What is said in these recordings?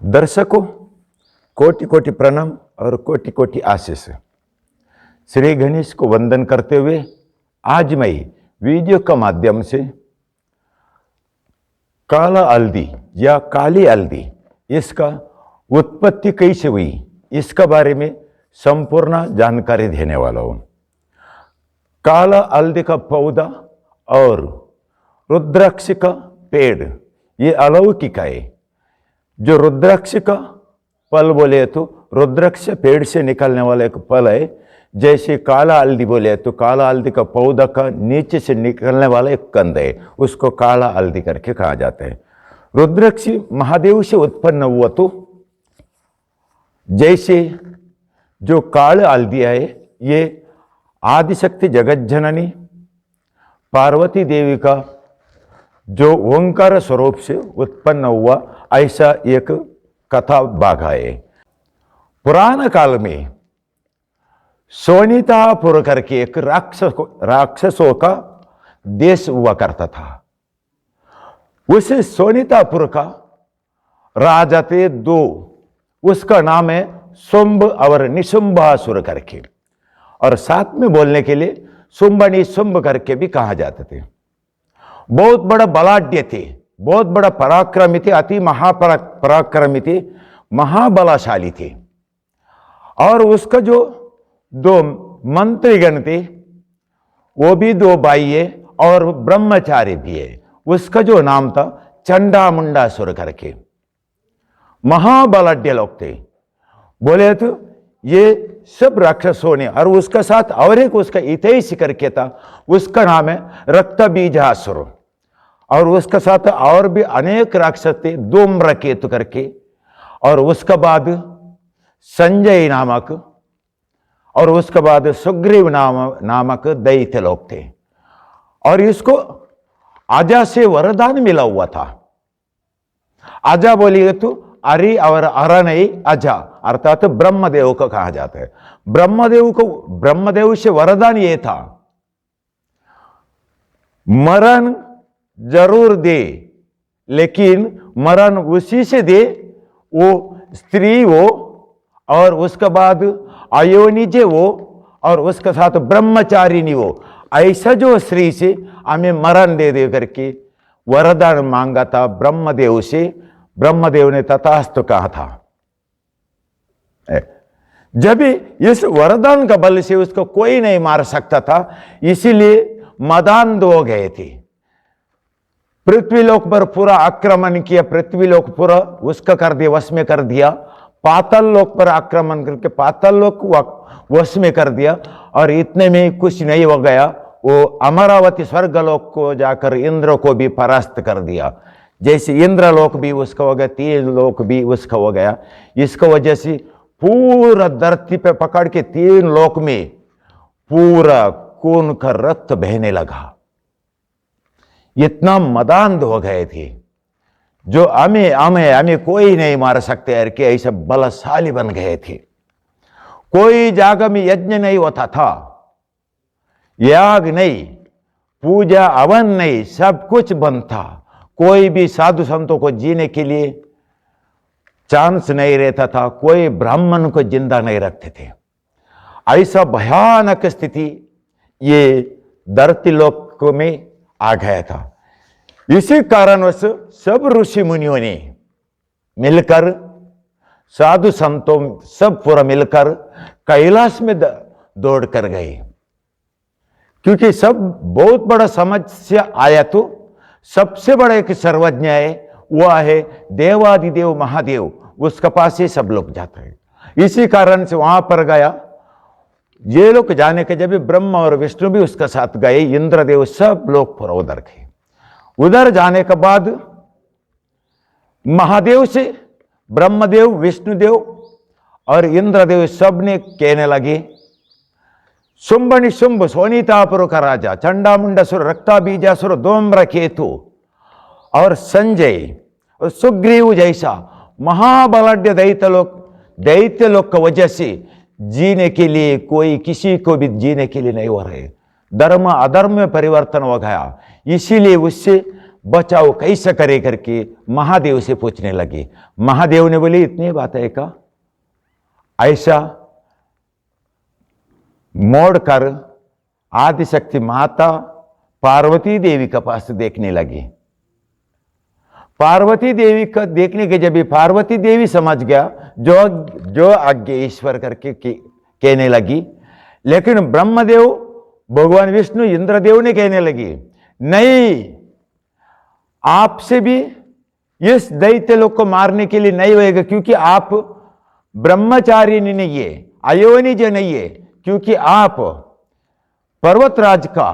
दर्शकों, कोटि कोटि प्रणाम और कोटि कोटि आशीष। श्री गणेश को वंदन करते हुए आज मैं वीडियो का माध्यम से काला हल्दी या काली हल्दी, इसका उत्पत्ति कैसे हुई, इसका बारे में संपूर्ण जानकारी देने वाला हूँ। काला हल्दी का पौधा और रुद्राक्ष का पेड़ ये अलौकिक है। जो रुद्राक्ष का फल बोले तो रुद्राक्ष पेड़ से निकलने वाला एक फल है। जैसे काला हल्दी बोले तो काला हल्दी का पौधा का नीचे से निकलने वाला एक कंद है, उसको काला हल्दी करके कहा जाता है। रुद्राक्ष महादेव से उत्पन्न हुआ तो जैसे जो काला हल्दी है ये आदिशक्ति जगत जननी पार्वती देवी का जो ओंकार स्वरूप से उत्पन्न हुआ, ऐसा एक कथा भाग है। पुराना काल में सोनितापुर करके एक राक्षसों का देश हुआ करता था। उस सोनितापुर का राजा थे दो, उसका नाम है शुंभ और निशुंभासुर करके, और साथ में बोलने के लिए शुंभ निशुंभ करके भी कहा जाते थे। बहुत बड़ा बलाढ्य थे, बहुत बड़ा पराक्रमी थे, अति महापराक्रमी थे, महाबलाशाली थे। और उसका जो दो मंत्रीगण थे वो भी दो भाई है और ब्रह्मचारी भी है। उसका जो नाम था चंडामुंडासुर करके, महाबलाढ्य लोग थे। बोले तो ये सब राक्षसों ने, और उसका साथ और एक उसका हितैषी करके था, उसका नाम है रक्तबीजासुर। और उसका साथ और भी अनेक राक्षस थे, धूम्रकेतु करके, और उसका बाद संजय नामक, और उसके बाद सुग्रीव नामक दैत्य लोग थे। और इसको आजा से वरदान मिला हुआ था। आजा बोलिए तो अरि और अर नहीं, अजा अर्थात ब्रह्मदेव को कहा जाता है। ब्रह्मदेव से वरदान ये था, मरण जरूर दे, लेकिन मरण उसी से दे वो स्त्री हो, और उसके बाद अयोनिजे हो, और उसके साथ ब्रह्मचारिणी हो। ऐसा जो स्त्री से हमें मरण दे दे करके वरदान मांगा था ब्रह्मदेव से। ब्रह्मदेव ने तथास्तु कहा था। जब इस वरदान का बल से उसको कोई नहीं मार सकता था, इसीलिए मदान्ध हो गए थे। पृथ्वीलोक पर पूरा आक्रमण किया, पृथ्वीलोक पूरा उसका कर दिया, वश में कर दिया। पाताल लोक पर आक्रमण करके पाताल लोक वश में कर दिया। और इतने में कुछ नहीं हो गया, वो अमरावती स्वर्गलोक को जाकर इंद्र को भी परास्त कर दिया। जैसे इंद्रलोक भी उसका हो गया, तीन लोक भी उसका हो गया। इसका वजह से पूरा धरती पे पकड़ के तीन लोक में पूरा खून का रक्त बहने लगा। इतना मदान्ध हो गए थे, जो हमें कोई नहीं मार सकते यार के ऐसे बलशाली बन गए थे। कोई जाग में यज्ञ नहीं होता था, याग नहीं, पूजा हवन नहीं, सब कुछ बंद था। कोई भी साधु संतों को जीने के लिए चांस नहीं रहता था, कोई ब्राह्मण को जिंदा नहीं रखते थे। ऐसा भयानक स्थिति ये धरती लोक में आ गया था। इसी कारणवश सब ऋषि मुनियों ने मिलकर, साधु संतों सब पूरा मिलकर कैलाश में दौड़ कर गए। क्योंकि सब बहुत बड़ा समस्या आया, तो सबसे बड़ा एक सर्वज्ञ है, वह है देवादिदेव महादेव, उसके पास ही सब लोग जाते हैं। इसी कारण से वहां पर गया। ये लोग जाने के जब ब्रह्मा और विष्णु भी उसके साथ गए, इंद्रदेव सब लोग पूरा उधर गए। उधर जाने के बाद महादेव से ब्रह्मदेव, विष्णुदेव और इंद्रदेव सब ने कहने लगे, शुंभ निशुंभ सोनितापुर का राजा चंडामुंडासुर, रक्तबीजासुर, धूम्रकेतु और संजय और सुग्रीव जैसा महाबलाढ्य दैत्य लोग का वजह से जीने के लिए कोई किसी को भी जीने के लिए नहीं हो रहे। धर्म अधर्म में परिवर्तन हो गया। इसीलिए उससे बचाव कैसे करे करके महादेव से पूछने लगी। महादेव ने बोले इतनी बात है का? ऐसा मोड़कर आदिशक्ति माता पार्वती देवी के पास देखने लगी। पार्वती देवी का देखने के जब पार्वती देवी समझ गया जो आज्ञा ईश्वर करके कहने लगी, लेकिन ब्रह्मदेव, भगवान विष्णु, इंद्रदेव ने कहने लगी नहीं, आपसे भी इस दैत्य लोग को मारने के लिए नहीं होएगा, क्योंकि आप ब्रह्मचारी नहीं है, अयोनिज नहीं है, क्योंकि आप पर्वतराज का,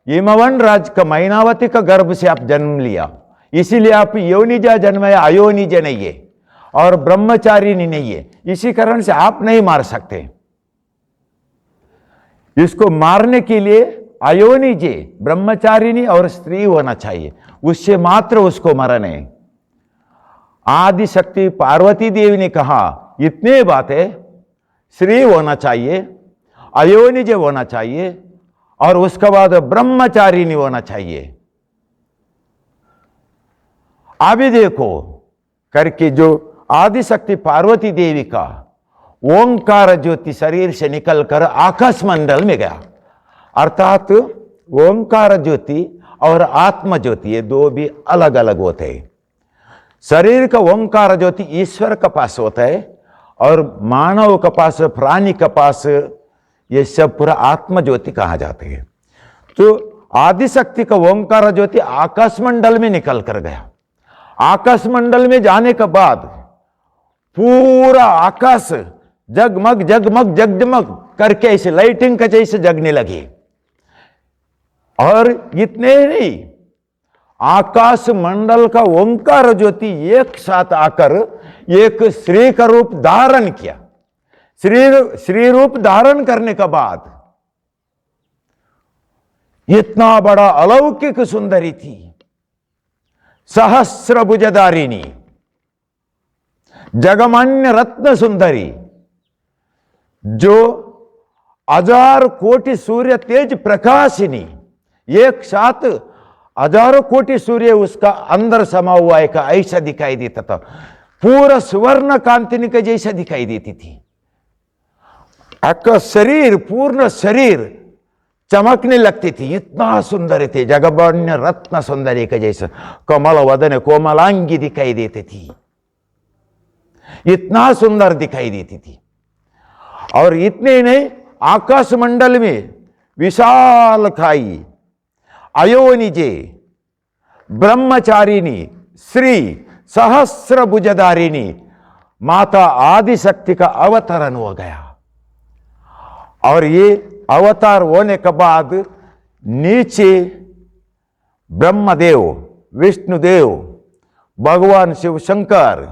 हिमवन राज का, मैनावती का गर्भ से आप जन्म लिया, इसीलिए आप योनिजा जन्म है, अयोनिज नहीं है और ब्रह्मचारी नहीं है, इसी कारण से आप नहीं मार सकते। इसको मारने के लिए अयोनिजे, ब्रह्मचारिणी और स्त्री होना चाहिए, उससे मात्र उसको मरण है। आदिशक्ति पार्वती देवी ने कहा इतने बातें, स्त्री होना चाहिए, अयोनिज होना चाहिए और उसके बाद ब्रह्मचारिणी होना चाहिए। अभी देखो करके जो आदिशक्ति पार्वती देवी का ओंकार ज्योति शरीर से निकलकर आकाश मंडल में गया, अर्थात ओंकार ज्योति और आत्म ज्योति ये दो भी अलग अलग होते हैं। शरीर का ओंकार ज्योति ईश्वर के पास होता है और मानव के पास, प्राणी के पास ये सब पूरा आत्म ज्योति कहा जाते हैं। तो आदिशक्ति का ओंकार ज्योति आकाश मंडल में निकल कर गया। आकाश मंडल में जाने के बाद पूरा आकाश जगमग जगमग जगमग करके ऐसे लाइटिंग का जैसे जगने लगे। और इतने ही नहीं, आकाश मंडल का ओंकार ज्योति एक साथ आकर एक श्री का रूप धारण किया। श्री रूप धारण करने के बाद इतना बड़ा अलौकिक सुंदरी थी, सहस्र भुजधारिणी, जगमान्य रत्न सुंदरी, जो 1000 कोटि सूर्य तेज प्रकाशिनी, एक साथ 1000 कोटि सूर्य उसका अंदर समा हुआ है का ऐसा दिखाई देता था। पूरा स्वर्ण कांतिनी का जैसा दिखाई देती थी। आपका शरीर, पूर्ण शरीर चमकने लगती थी, इतना सुंदर थे, जगमान्य रत्न सुंदरी का जैसा कमल वदन कोमलांगी दिखाई देती थी, इतना सुंदर दिखाई देती थी। और इतने नहीं, आकाश मंडल में विशाल खाई, अयोनिजे, ब्रह्मचारिणी, श्री सहस्र भुजधारिणी माता आदिशक्ति का अवतरण हो गया। और ये अवतार होने के बाद नीचे ब्रह्मदेव, विष्णुदेव, भगवान शिव शंकर,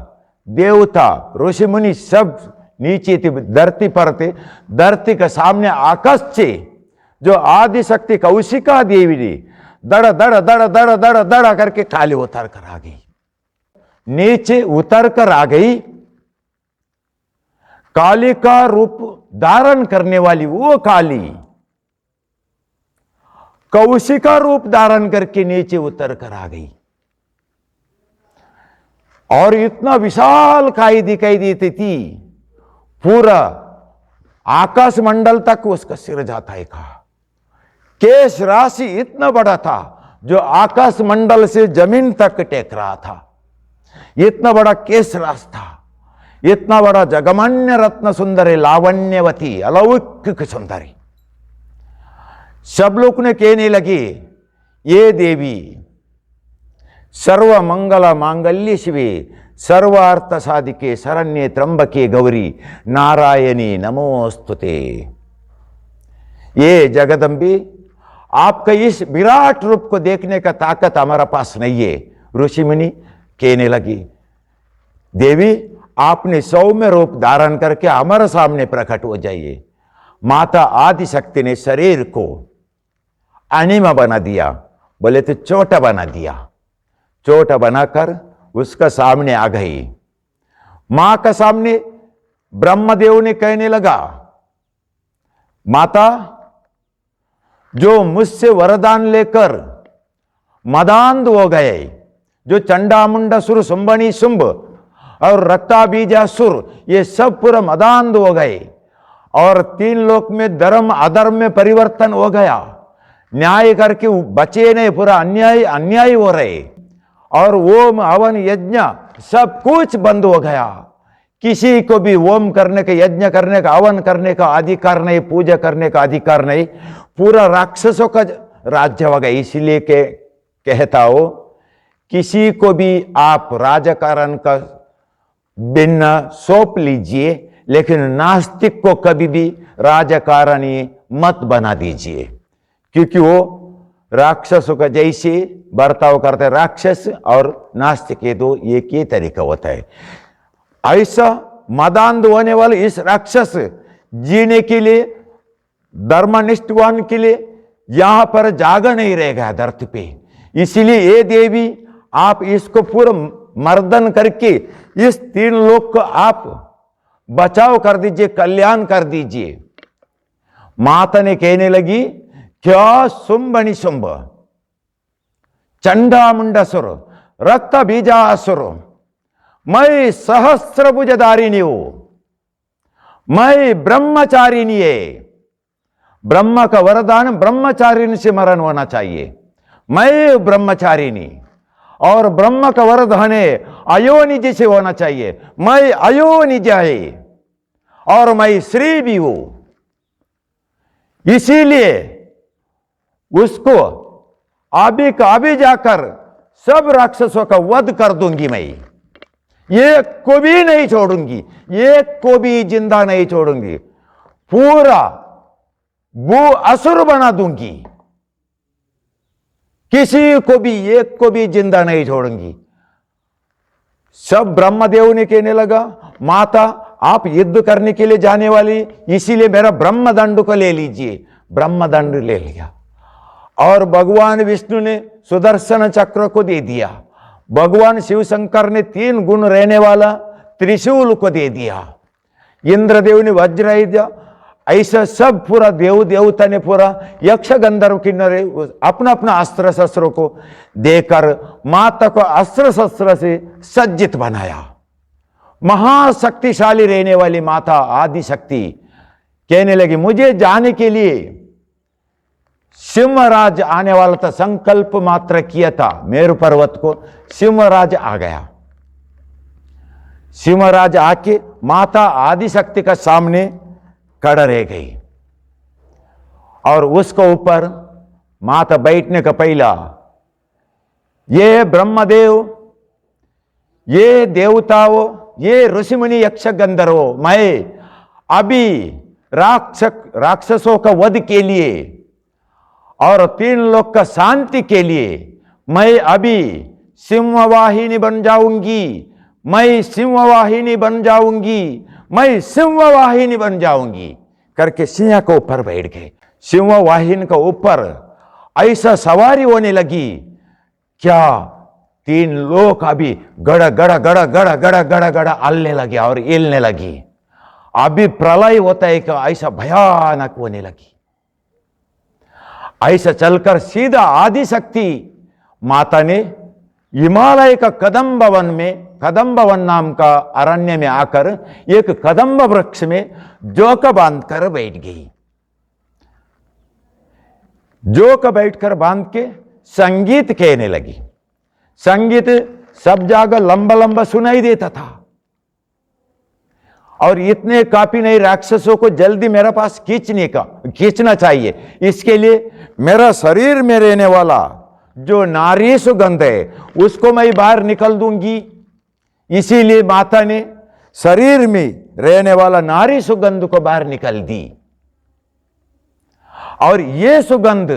देवता, ऋषि मुनि सब नीचे थी, धरती पर थे। धरती के सामने आकाश से जो आदिशक्ति कौशिका देवी ने दड़ दड़ दड़ दड़ दड़ दड़ करके काली उतर कर आ गई, नीचे उतर कर आ गई। काली का रूप धारण करने वाली वो काली कौशिका रूप धारण करके नीचे उतर कर आ गई। और इतना विशाल काई दिखाई देती थी, पूरा आकाश मंडल तक उसका सिर जाता है। कहा केश राशि इतना बड़ा था जो आकाश मंडल से जमीन तक टेक रहा था, इतना बड़ा केश राशि था, इतना बड़ा जगमान्य रत्न सुंदरी, लावण्यवती, अलौकिक सुंदरी। सब लोग ने कहने लगे ये देवी सर्व मंगल मांगल्य शिवे सर्वार्थ साधिके शरण्ये त्र्यंबके गौरी नारायणी नमोस्तुते। ये जगदम्बी, आपका इस विराट रूप को देखने का ताकत हमारा पास नहीं है। ऋषि मुनि कहने लगी देवी आपने सौम्य रूप धारण करके हमारे सामने प्रकट हो जाइए। माता आदिशक्ति ने शरीर को अनिमा बना दिया, बोले तो छोटा बना दिया, छोटा बनाकर उसका सामने आ गई। मां का सामने ब्रह्मदेव ने कहने लगा माता जो मुझसे वरदान लेकर मदांध हो गए। जो चंडामुंडासुर, सुंबनी शुंभ और रक्ताबीजासुर, ये सब पूरा मदांध हो गए। और 3 लोक में धर्म अधर्म में परिवर्तन हो गया। न्याय करके बचे नहीं, पूरा अन्याय अन्याय हो रहे। और ओम हवन यज्ञ सब कुछ बंद हो गया। किसी को भी ओम करने का, यज्ञ करने का, हवन करने का अधिकार नहीं, पूजा करने का अधिकार नहीं। पूरा राक्षसों का राज्य हो गया। इसलिए कहता हो, किसी को भी आप राजकारण का भिन्न सौंप लीजिए, लेकिन नास्तिक को कभी भी राजकारणी मत बना दीजिए, क्योंकि वो राक्षसों का जैसे बर्ताव करते। राक्षस और नास्तिक ये दो एक ही तरीका होता है। ऐसा मदांध होने वाले इस राक्षस जीने के लिए, धर्मनिष्ठवान के लिए यहां पर जागा नहीं रहेगा धरती पे। इसीलिए ये देवी, आप इसको पूरा मर्दन करके इस 3 लोक को आप बचाव कर दीजिए, कल्याण कर दीजिए। माता ने कहने लगी, क्या शुंभनि शुंभ, चंडामुंडासुर, रक्त बीजासुर, मैं सहस्रभुजधारिणी हूं, मैं ब्रह्मचारिणी है। ब्रह्म का वरदान ब्रह्मचारिणी से मरण होना चाहिए। मैं ब्रह्मचारिणी, और ब्रह्म का वरदान है अयोनिज से होना चाहिए। मैं अयोनिज है और मैं श्री भी हूं। इसीलिए उसको अभी का अभी जाकर सब राक्षसों का वध कर दूंगी। मैं एक को भी नहीं छोड़ूंगी, एक को भी जिंदा नहीं छोड़ूंगी। पूरा वो असुर बना दूंगी, किसी को भी, एक को भी जिंदा नहीं छोड़ूंगी। सब ब्रह्मदेव ने कहने लगा, माता आप युद्ध करने के लिए जाने वाली, इसीलिए मेरा ब्रह्मदंड को ले लीजिए। ब्रह्मदंड ले लिया। और भगवान विष्णु ने सुदर्शन चक्र को दे दिया। भगवान शिव शंकर ने 3 गुण रहने वाला त्रिशूल को दे दिया। इंद्रदेव ने वज्र दिया। ऐसा सब पूरा देव देवता ने, पूरा यक्ष गंधर्व किन्नरे अपना अपना अस्त्र शस्त्रों को देकर माता को अस्त्र शस्त्र से सज्जित बनाया। महाशक्तिशाली रहने वाली माता आदि शक्ति कहने लगी, मुझे जाने के लिए सिंहराज आने वाला था। संकल्प मात्र किया था मेरु पर्वत को, सिंहराज आ गया। सिंहराज आके माता आदि शक्ति का सामने खड़ा रह गई। और उसको ऊपर माता बैठने का पहला, ये ब्रह्मदेव, ये देवताओं, ये ऋषिमुनि यक्ष गंधर्वो, मैं अभी राक्षसों का वध के लिए और 3 लोक का शांति के लिए मैं अभी सिंहवाहिनी बन जाऊंगी। मैं सिंहवाहिनी बन जाऊंगी, मैं सिंहवाहिनी बन जाऊंगी करके सिंह के ऊपर बैठ गए। सिंहवाहिनी के ऊपर ऐसा सवारी होने लगी, क्या 3 लोग अभी गड़ा गड़ा गड़ा गड़ा गड़ा गड़ा गड़ा हलने लगे और हिलने लगी। अभी प्रलय होता है कि ऐसा भयानक होने लगी। ऐसा चलकर सीधा आदिशक्ति माता ने हिमालय का कदम्ब वन में, कदम्ब वन नाम का अरण्य में आकर एक कदम्ब वृक्ष में जोक बांधकर बैठ गई। जोक बैठकर बांध के संगीत कहने लगी। संगीत सब जगह लंबा लंबा सुनाई देता था और इतने काफी नहीं, राक्षसों को जल्दी मेरे पास खींचना चाहिए। इसके लिए मेरा शरीर में रहने वाला जो नारी सुगंध है उसको मैं बाहर निकल दूंगी। इसीलिए माता ने शरीर में रहने वाला नारी सुगंध को बाहर निकल दी। और ये सुगंध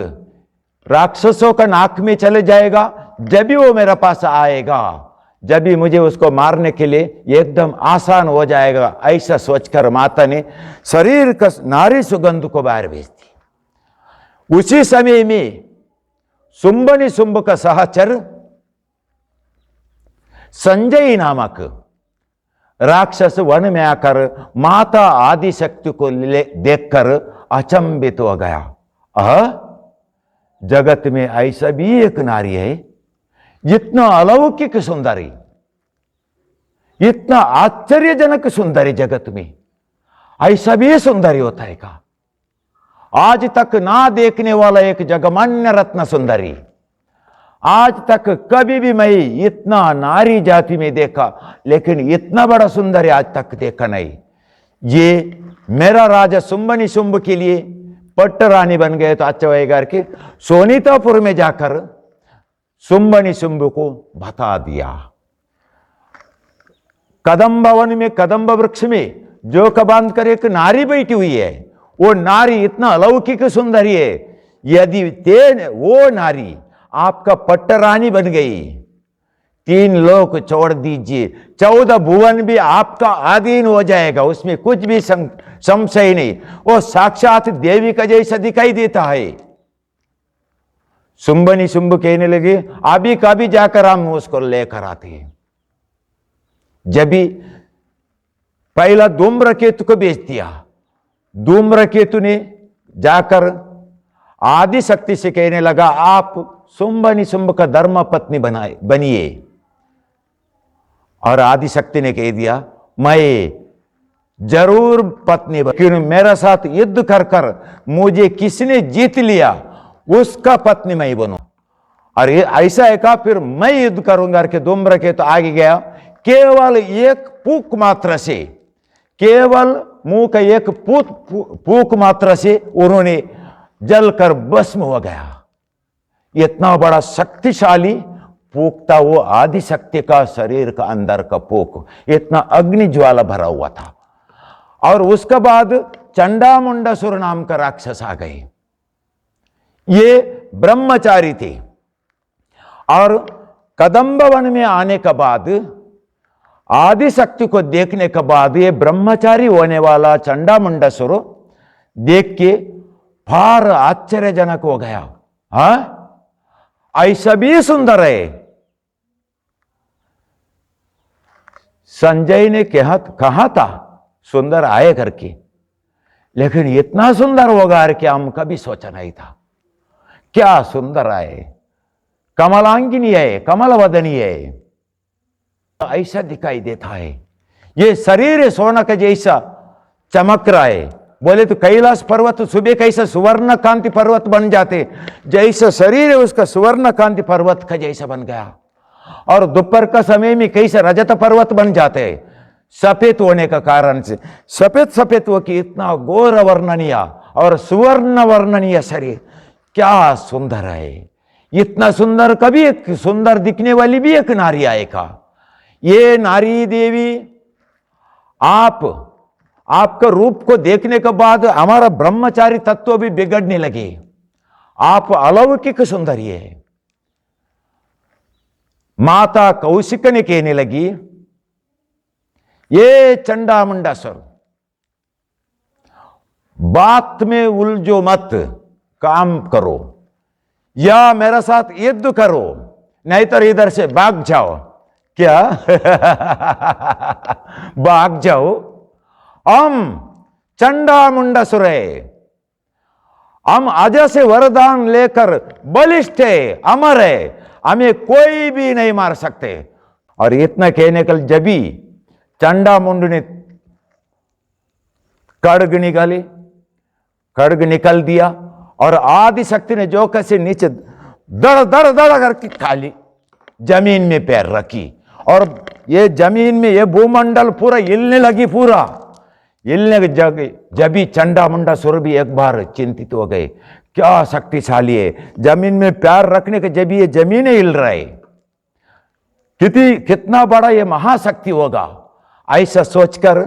राक्षसों का नाक में चले जाएगा। जब भी वो मेरे पास आएगा, जब भी मुझे उसको मारने के लिए एकदम आसान हो जाएगा। ऐसा सोचकर माता ने शरीर का नारी सुगंध को बाहर भेज दी। उसी समय में शुंभनि शुंभ का सहचर संजय नामक राक्षस वन में आकर माता आदिशक्ति को देखकर अचंभित हो गया। जगत में ऐसा भी एक नारी है, इतना अलौकिक सुंदरी, इतना आश्चर्यजनक सुंदरी जगत में ऐसा भी सुंदरी होता है का? आज तक ना देखने वाला एक जगमान्य रत्न सुंदरी, आज तक कभी भी मैं इतना नारी जाति में देखा, लेकिन इतना बड़ा सुंदरी आज तक देखा नहीं। ये मेरा राजा शुंभ निशुंभ के लिए पट्ट रानी बन गए तो अच्छा होएगा कि सोनीतापुर में जाकर शुंभ निशुंभ को बता दिया। कदम भवन में, कदम्ब वृक्ष में जो बांध कर एक नारी बैठी हुई है, वो नारी इतना अलौकिक सुंदरी है, यदि वो नारी आपका पट्ट रानी बन गई, 3 लोक छोड़ दीजिए, 14 भुवन भी आपका अधीन हो जाएगा, उसमें कुछ भी संशय नहीं। वो साक्षात देवी का जैसा दिखाई देता है। शुंभ निशुंभ कहने लगे, अभी कभी जाकर हम उसको लेकर आते हैं। जब भी पहला धूम्रकेतु को भेज दिया, धूम्रकेतु ने जाकर आदि शक्ति से कहने लगा, आप शुंभ निशुंभ का धर्म पत्नी बनिए। और आदि शक्ति ने कह दिया, मैं जरूर पत्नी क्यों, मेरे साथ युद्ध कर कर मुझे किसने जीत लिया उसका पत्नी मैं बनूं। और ऐसा है का, फिर मैं युद्ध करूंगा कि धूम्रकेतु आगे गया। केवल एक फूक मात्र से, केवल मुंह का एक फूक मात्र से उन्होंने जलकर भस्म हो गया। इतना बड़ा शक्तिशाली फूक था वो आदि शक्ति का, शरीर का अंदर का फूक इतना अग्नि ज्वाला भरा हुआ था। और उसके बाद चंडामुंडासुर नाम का राक्षस आ गए। ये ब्रह्मचारी थे और कदम्ब वन में आने के बाद, आदि शक्ति को देखने के बाद, ये ब्रह्मचारी होने वाला चंडामुंडासुर देख के फार आश्चर्यजनक हो गया। हाँ, ऐसा भी सुंदर है। संजय ने कहा था सुंदर आए करके, लेकिन इतना सुंदर होगा कि हम कभी सोचा नहीं था। क्या सुंदर आए, कमलांगिनी है, कमलवदनी है, ऐसा दिखाई देता है। ये शरीर सोना का जैसा चमक रहा है। बोले तो कैलाश पर्वत सुबह कैसा सुवर्ण कांति पर्वत बन जाते, जैसा शरीर है उसका सुवर्ण कांति पर्वत का जैसा बन गया। और दोपहर का समय में कैसा रजत पर्वत बन जाते, सफेद होने का कारण से सफेद सफेद हो कि इतना गौर वर्णनीय और सुवर्ण वर्णनीय शरीर, क्या सुंदर है। इतना सुंदर, कभी एक सुंदर दिखने वाली भी एक नारी आएगा। ये नारी देवी आपका रूप को देखने के बाद हमारा ब्रह्मचारी तत्व भी बिगड़ने लगे। आप अलौकिक सुंदरी है। माता कौशिक ने कहने लगी, ये चंडामुंडासुर, बात में उलझो मत, काम करो या मेरे साथ युद्ध करो, नहीं तो इधर से भाग जाओ। क्या भाग जाओ? हम चंडामुंडासुर है, हम अजय से वरदान लेकर बलिष्ठ है, अमर है, हमें कोई भी नहीं मार सकते। और इतना कहने कल जबी चंडामुंड ने खड्ग निकाली, खड्ग निकल दिया और आदि शक्ति ने जो कैसे नीचे दड़ दड़ दड़ करके खाली जमीन में पैर रखी। और ये जमीन में ये भूमंडल पूरा हिलने लगी, पूरा हिलने की जगह जबी चंडामुंडासुर भी एक बार चिंतित हो गए। क्या शक्तिशाली है, जमीन में पैर रखने के जब ये जमीन हिल रहा है, कितना बड़ा ये महाशक्ति होगा। ऐसा सोचकर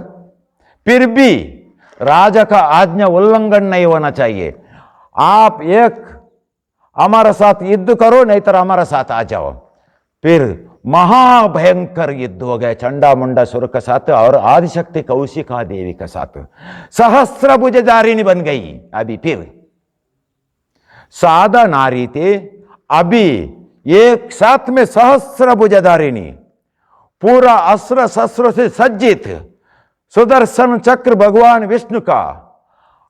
फिर भी राजा का आज्ञा उल्लंघन नहीं होना चाहिए। आप एक हमारे साथ युद्ध करो, नहीं तो हमारे साथ आ जाओ। फिर महाभयंकर युद्ध हो गया चंडामुंडासुर के साथ और आदिशक्ति कौशिका देवी के साथ। सहस्त्रभुजधारिणी बन गई। अभी फिर सादा नारी थे, अभी एक साथ में सहस्त्रभुजधारिणी, पूरा अस्त्र शस्त्रों से सज्जित, सुदर्शन चक्र भगवान विष्णु का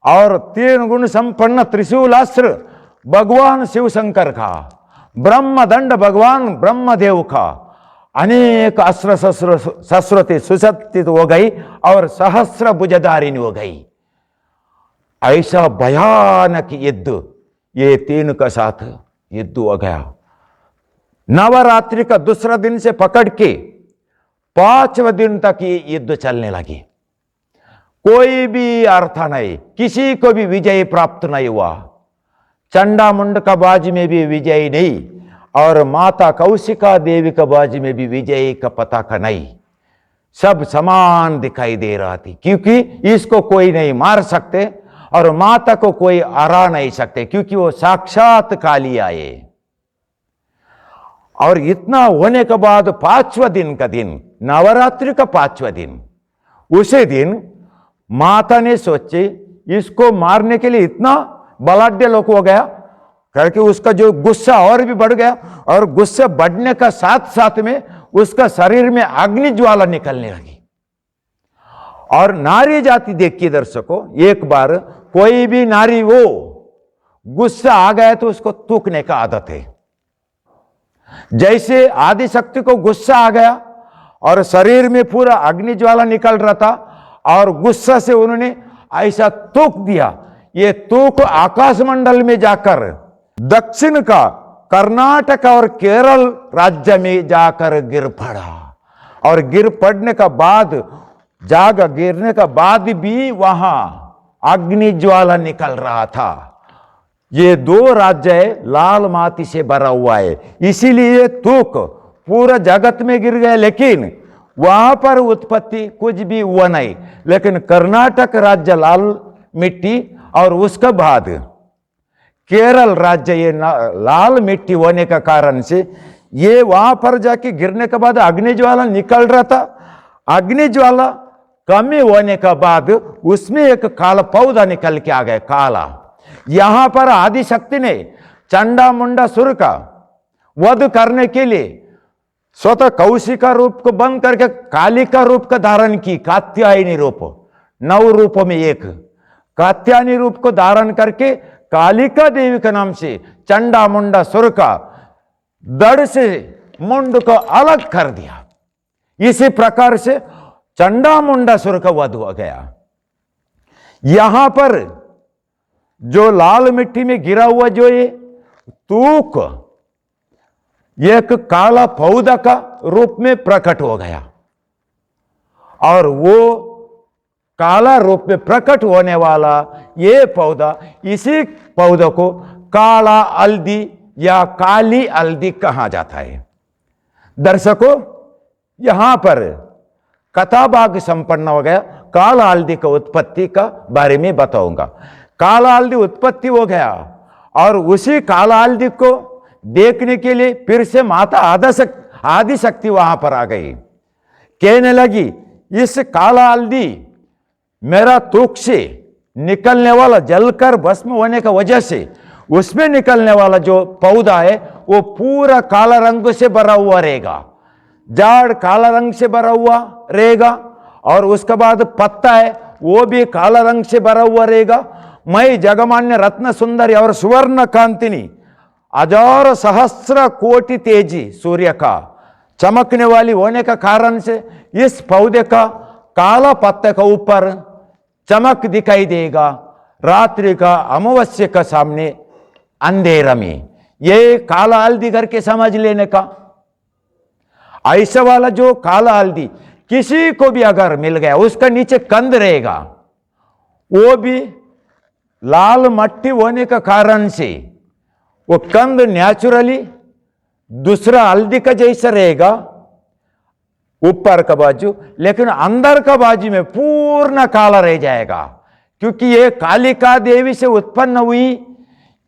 और 3 गुण संपन्न त्रिशूलास्त्र भगवान शिवशंकर का, ब्रह्मदंड भगवान ब्रह्मदेव का, अनेक अस्त्र शस्त्र सुसज्जित हो गई और सहस्र भुजधारिणी हो गई। ऐसा भयानक युद्ध ये तीन का साथ युद्ध हो गया। नवरात्रि का दूसरा दिन से पकड़ के 5वें दिन तक ये युद्ध चलने लगी। कोई भी अर्थ नहीं, किसी को भी विजय प्राप्त नहीं हुआ। चंडा मुंड का बाजी में भी विजय नहीं और माता कौशिका देवी का बाजी में भी विजय का पता का नहीं। सब समान दिखाई दे रहा थी, क्योंकि इसको कोई नहीं मार सकते और माता को कोई हरा नहीं सकते, क्योंकि वो साक्षात काली आए। और इतना होने के बाद 5वें दिन का दिन, नवरात्रि का 5वां दिन, उसी दिन माता ने सोचे इसको मारने के लिए इतना बलाढ्य लोग हो गया करके उसका जो गुस्सा और भी बढ़ गया, और गुस्सा बढ़ने का साथ साथ में उसका शरीर में अग्नि ज्वाला निकलने लगी। और नारी जाति देखिए दर्शकों, एक बार कोई भी नारी वो गुस्सा आ गया तो उसको थूकने का आदत है। जैसे आदिशक्ति को गुस्सा आ गया और शरीर में पूरा अग्नि ज्वाला निकल रहा था और गुस्सा से उन्होंने ऐसा थूक दिया। ये थूक आकाश मंडल में जाकर दक्षिण का कर्नाटक और केरल राज्य में जाकर गिर पड़ा। और गिर पड़ने का बाद, जाग गिरने का बाद भी वहां अग्नि ज्वाला निकल रहा था। ये 2 राज्य लाल माटी से भरा हुआ है, इसीलिए थूक पूरा जगत में गिर गए, लेकिन वहां पर उत्पत्ति कुछ भी हुआ नहीं। लेकिन कर्नाटक राज्य लाल मिट्टी और उसके बाद केरल राज्य ये लाल मिट्टी होने का कारण से ये वहां पर जाके गिरने के बाद अग्नि ज्वाला निकल रहा था। अग्नि ज्वाला कमी होने के बाद उसमें एक काला पौधा निकल के आ गया, काला। यहां पर आदिशक्ति ने चंडा मुंडा सुर का वध करने के लिए स्वतः कौशिका रूप को बंद करके कालिका रूप का धारण की, कात्यायनी रूप, 9 रूपों में एक कात्यायनी रूप को धारण करके कालिका देवी के नाम से चंडा मुंडा सुर का दड़ से मुंड को अलग कर दिया। इसी प्रकार से चंडा मुंडा सुर का वध हो गया। यहां पर जो लाल मिट्टी में गिरा हुआ जो ये तूक एक काला पौधा का रूप में प्रकट हो गया, और वो काला रूप में प्रकट होने वाला ये पौधा, इसी पौधे को काला हल्दी या काली हल्दी कहा जाता है। दर्शकों, यहां पर कथा भाग संपन्न हो गया। काला हल्दी का उत्पत्ति का बारे में बताऊंगा। काला हल्दी उत्पत्ति हो गया और उसी काला हल्दी को देखने के लिए फिर से माता आदिशक्ति वहां पर आ गई। कहने लगी, इस काला हल्दी मेरा तूक से निकलने वाला जलकर भस्म होने का वजह से उसमें निकलने वाला जो पौधा है वो पूरा काला रंग से भरा हुआ रहेगा, झाड़ काला रंग से भरा हुआ रहेगा, और उसके बाद पत्ता है वो भी काला रंग से भरा हुआ रहेगा। मैं जगमान्य रत्न सुंदरी और सुवर्ण कांतिनी हजार सहस्र कोटि तेजी सूर्य का चमकने वाली होने का कारण से इस पौधे का काला पत्ते का ऊपर चमक दिखाई देगा। रात्रि का अमावस्या का सामने अंधेरा में ये काला हल्दी करके समझ लेने का। ऐसा वाला जो काला हल्दी किसी को भी अगर मिल गया, उसका नीचे कंद रहेगा, वो भी लाल मट्टी होने का कारण से वो कंद नेचुरली दूसरा हल्दी का जैसा रहेगा ऊपर का बाजू, लेकिन अंदर का बाजू में पूर्ण काला रह जाएगा, क्योंकि ये कालिका देवी से उत्पन्न हुई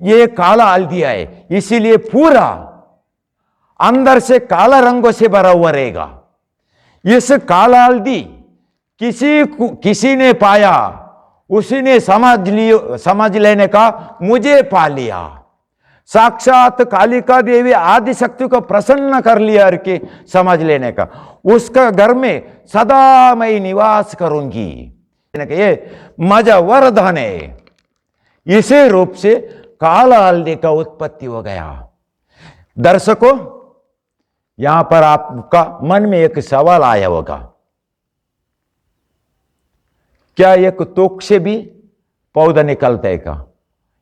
ये काला हल्दी है, इसीलिए पूरा अंदर से काला रंगों से भरा हुआ रहेगा। इस काला हल्दी किसी ने पाया, उसी ने समझ लेने का मुझे पा लिया। साक्षात कालिका देवी आदिशक्ति को प्रसन्न कर लिया के समझ लेने का, उसका घर में सदा मैं निवास करूंगी, ये मजा वरदान है। इसी रूप से काला हल्दी का उत्पत्ति हो गया। दर्शकों, यहां पर आपका मन में एक सवाल आया होगा, क्या एक तुक से भी पौधा निकलता है क्या?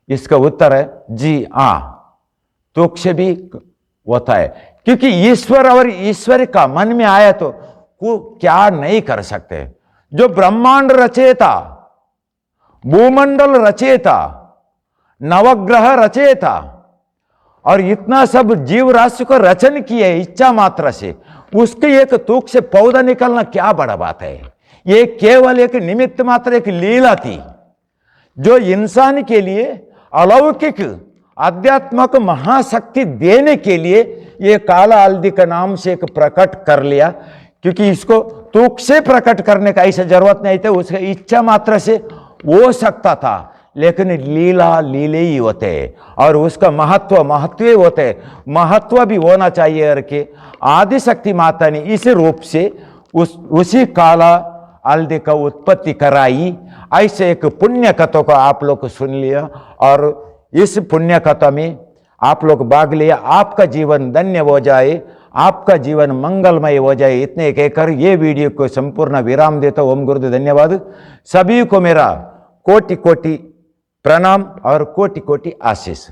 इसका उत्तर है जी हां, तुक से भी होता है, क्योंकि ईश्वर और ईश्वर का मन में आया तो वो क्या नहीं कर सकते। जो ब्रह्मांड रचेता, भूमंडल रचेता, नवग्रह रचेता और इतना सब जीव राशि को रचन किए इच्छा मात्र से, उसके एक तुक से पौधा निकलना क्या बड़ा बात है। ये केवल एक निमित्त मात्र, एक लीला थी जो इंसान के लिए अलौकिक आध्यात्मिक महाशक्ति देने के लिए ये काला हल्दी का नाम से एक प्रकट कर लिया, क्योंकि इसको तुक से प्रकट करने का ऐसा जरूरत नहीं था, उसका इच्छा मात्र से हो सकता था। लेकिन लीला लीले ही होते और उसका महत्व होते, महत्व भी होना चाहिए। और के आदिशक्ति माता ने इस रूप से उसी काला हल्दी का उत्पत्ति कराई। ऐसे एक पुण्य कथा को आप लोग को सुन लिया और इस पुण्य कथा में आप लोग भाग लिया, आपका जीवन धन्य हो जाए, आपका जीवन मंगलमय हो जाए। इतने कहकर ये वीडियो को संपूर्ण विराम देता हूं। ओम गुरुदेव धन्यवाद। सभी को मेरा कोटि कोटि प्रणाम और कोटि कोटि आशीष।